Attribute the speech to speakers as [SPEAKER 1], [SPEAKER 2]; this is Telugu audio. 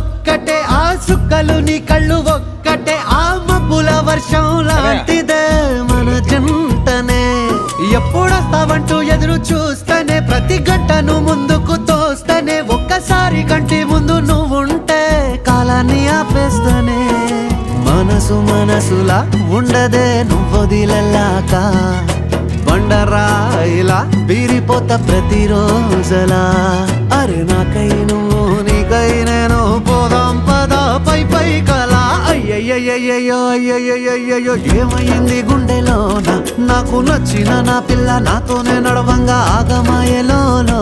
[SPEAKER 1] ఒక్కటే ఆ సుక్కలు నీ కళ్ళు ఒక్కటే ఆ మబ్బుల వర్షం లాంటిదే మన జంటనే ఎప్పుడొస్తావంటూ ఎదురు చూస్తేనే ప్రతి గంటను ముందుకు తోస్తేనే ఒక్కసారి కంటి ముందు నువ్వుంటే కాలాన్ని ఆపేస్తేనే మనసులా ఉండదే నువ్వొదిలెల్లాక బండరాయిలా బీరిపోత ప్రతిరోజలా అరే నాకై నువ్వు నీకై నేను పోదాం పద పై కలా అయ్యయ్యయ్యో అయ్యయ్యయ్యో ఏమైంది గుండెలోన నాకు నచ్చిన నా పిల్ల నాతోనే నడవంగా ఆగమాయలోనా